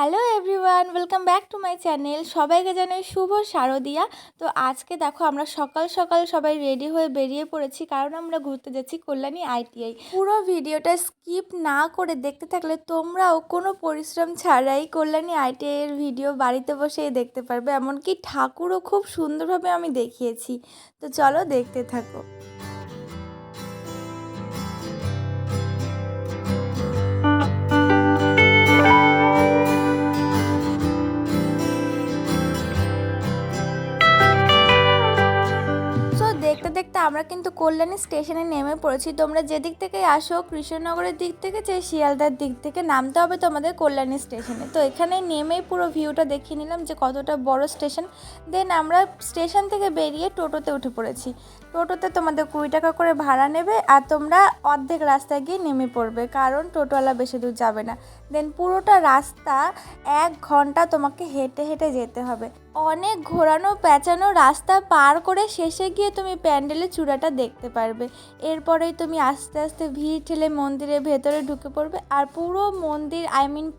Hello everyone, welcome back to my channel. সবাইকে জানাই শুভ শারদিয়া। তো আজকে দেখো আমরা সকাল সকাল সবাই রেডি হয়ে বেরিয়ে পড়েছি, কারণ আমরা ঘুরতে যাচ্ছি কল্যাণী আইটিআই। পুরো ভিডিওটা স্কিপ না করে দেখতে থাকলে তোমরাও কোনো পরিশ্রম ছাড়াই কল্যাণী আইটিআই এর ভিডিও বাড়িতে বসেই দেখতে পারবে। এমনকি ঠাকুরও খুব সুন্দরভাবে আমি দেখিয়েছি। তো চলো দেখতে থাকো। দেখতে দেখতে আমরা কিন্তু কল্যাণী স্টেশনে নেমে পড়েছি। তোমরা যেদিক থেকে আসো, কৃষ্ণনগরের দিক থেকে যে শিয়ালদার দিক থেকে, নামতে হবে তোমাদের কল্যাণী স্টেশনে। তো এখানে নেমেই পুরো ভিউটা দেখিয়ে নিলাম যে কতটা বড় স্টেশন। দেন আমরা স্টেশন থেকে বেরিয়ে টোটোতে উঠে পড়েছি। টোটোতে তোমাদের 20 টাকা করে ভাড়া নেবে, আর তোমরা অর্ধেক রাস্তায় গিয়ে নেমে পড়বে, কারণ টোটোওয়ালা বেশি দূর যাবে না। দেন পুরোটা রাস্তা 1 ঘন্টা তোমাকে হেঁটে হেঁটে যেতে হবে। অনেক ঘোরানো পেঁচানো রাস্তা পার করে শেষে গিয়ে তুমি প্যান্ডেলের চূড়াটা দেখতে পারবে। এরপরেই তুমি আস্তে আস্তে ভিড় ঠেলে মন্দিরের ভেতরে ঢুকে পড়বে, আর পুরো মন্দির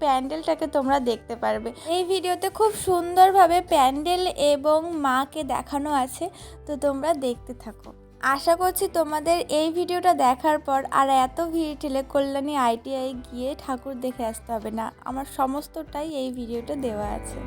প্যান্ডেলটাকে তোমরা দেখতে পারবে। এই ভিডিওতে খুব সুন্দরভাবে প্যান্ডেল এবং মাকে দেখানো আছে, তো তোমরা দেখতে থাকো। আশা করছি তোমাদের এই ভিডিওটা দেখার পর আর এত ভিড় ঠেলে কল্যাণী আইটিআই গিয়ে ঠাকুর দেখে আসতে হবে না। আমার সমস্তটাই এই ভিডিওটা দেওয়া আছে।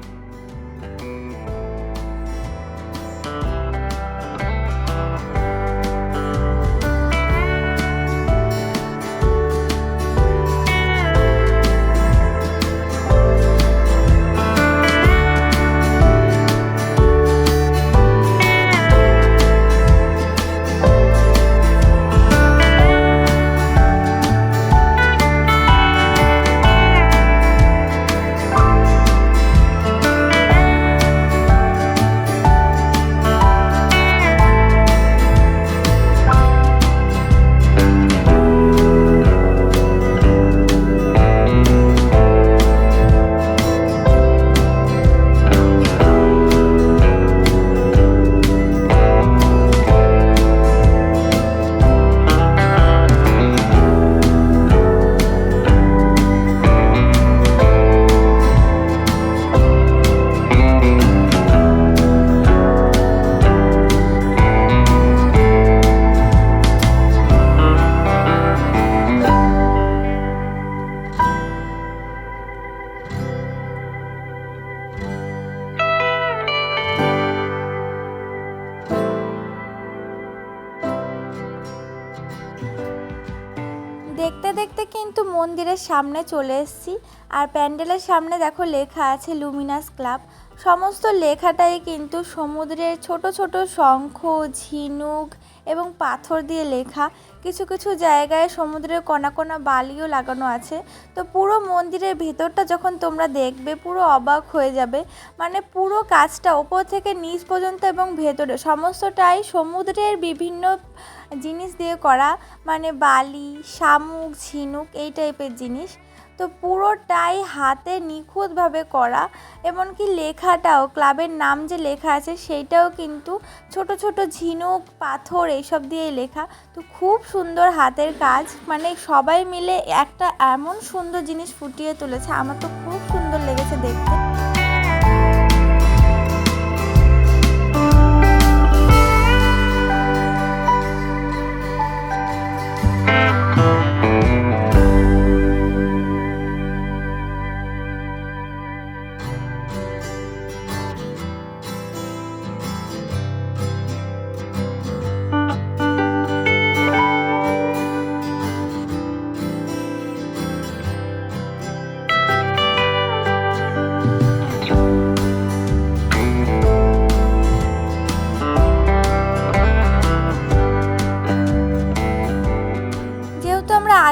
দেখতে দেখতে কিন্তু মন্দিরের সামনে চলে এসেছি, আর প্যান্ডেলের সামনে দেখো লেখা আছে লুমিনাস ক্লাব। সমস্ত লেখাটাই কিন্তু সমুদ্রের ছোট ছোট শঙ্খ, ঝিনুক এবং পাথর দিয়ে লেখা। কিছু কিছু জায়গায় সমুদ্রের কণা কণা বালিও লাগানো আছে। তো পুরো মন্দিরের ভেতরটা যখন তোমরা দেখবে পুরো অবাক হয়ে যাবে। মানে পুরো কাজটা ওপর থেকে নিচ পর্যন্ত এবং ভেতরে সমস্তটাই সমুদ্রের বিভিন্ন জিনিস দিয়ে করা, মানে বালি, শামুক, ঝিনুক এই টাইপের জিনিস। তো পুরোটাই হাতে নিখুঁতভাবে করা। এমনকি লেখাটাও, ক্লাবের নাম যে লেখা আছে সেইটাও কিন্তু ছোট ছোট ঝিনুক, পাথর এইসব দিয়েই লেখা। তো খুব সুন্দর হাতের কাজ, মানে সবাই মিলে একটা এমন সুন্দর জিনিস ফুটিয়ে তুলেছে। আমার তো খুব সুন্দর লেগেছে দেখতে।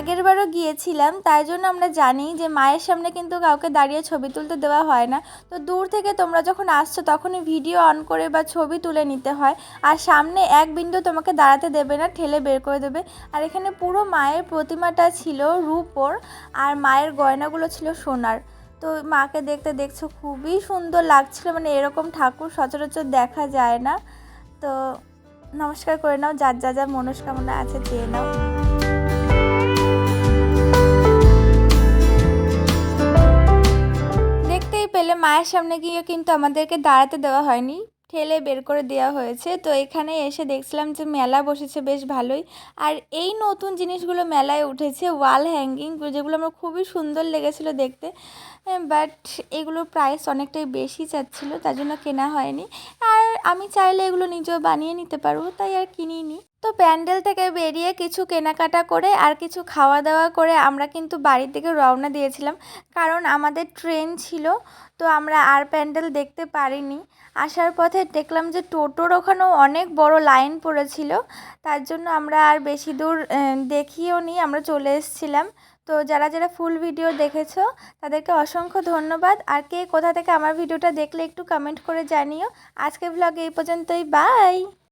আগেরবারও গিয়েছিলাম, তাই জন্য আমরা জানি যে মায়ের সামনে কিন্তু কাউকে দাঁড়িয়ে ছবি তুলতে দেওয়া হয় না। তো দূর থেকে তোমরা যখন আসছো তখনই ভিডিও অন করে বা ছবি তুলে নিতে হয়, আর সামনে এক বিন্দু তোমাকে দাঁড়াতে দেবে না, ঠেলে বের করে দেবে। আর এখানে পুরো মায়ের প্রতিমাটা ছিল রূপোর, আর মায়ের গয়নাগুলো ছিল সোনার। তো মাকে দেখছো খুবই সুন্দর লাগছিল, মানে এরকম ঠাকুর সচরাচর দেখা যায় না। তো নমস্কার করে নাও, যার যা যা মনস্কামনা আছে চেয়ে নাও। মায়ের সামনে গিয়ে কিন্তু আমাদেরকে দাঁড়াতে দেওয়া হয়নি, ঠেলে বের করে দেওয়া হয়েছে। তো এখানে এসে দেখছিলাম যে মেলা বসেছে বেশ ভালোই। আর এই নতুন জিনিসগুলো মেলায় উঠেছে, ওয়াল হ্যাঙ্গিং, যেগুলো আমার খুবই সুন্দর লেগেছিলো দেখতে। বাট এগুলোর প্রাইস অনেকটাই বেশি চাচ্ছিলো, তার জন্য কেনা হয়নি। আর আমি চাইলে এগুলো নিজেও বানিয়ে নিতে পারবো, তাই আর কিনিনি। তো প্যান্ডেল থেকে বেরিয়ে কিছু কেনাকাটা করে আর কিছু খাওয়া দাওয়া করে আমরা কিন্তু বাড়ির দিকে রওনা দিয়েছিলাম, কারণ আমাদের ট্রেন ছিল। তো আমরা আর প্যান্ডেল দেখতে পারিনি। আসার পথে দেখলাম যে টোটোর ওখানেও অনেক বড় লাইন পড়েছিল, তার জন্য আমরা আর বেশি দূর দেখিও নি, আমরা চলে এসেছিলাম। তো যারা যারা ফুল ভিডিও দেখেছো তাদেরকে অসংখ্য ধন্যবাদ। আর কে কোথা থেকে আমার ভিডিওটা দেখলে একটু কমেন্ট করে জানিও। আজকের ব্লগ এই পর্যন্তই, বাই।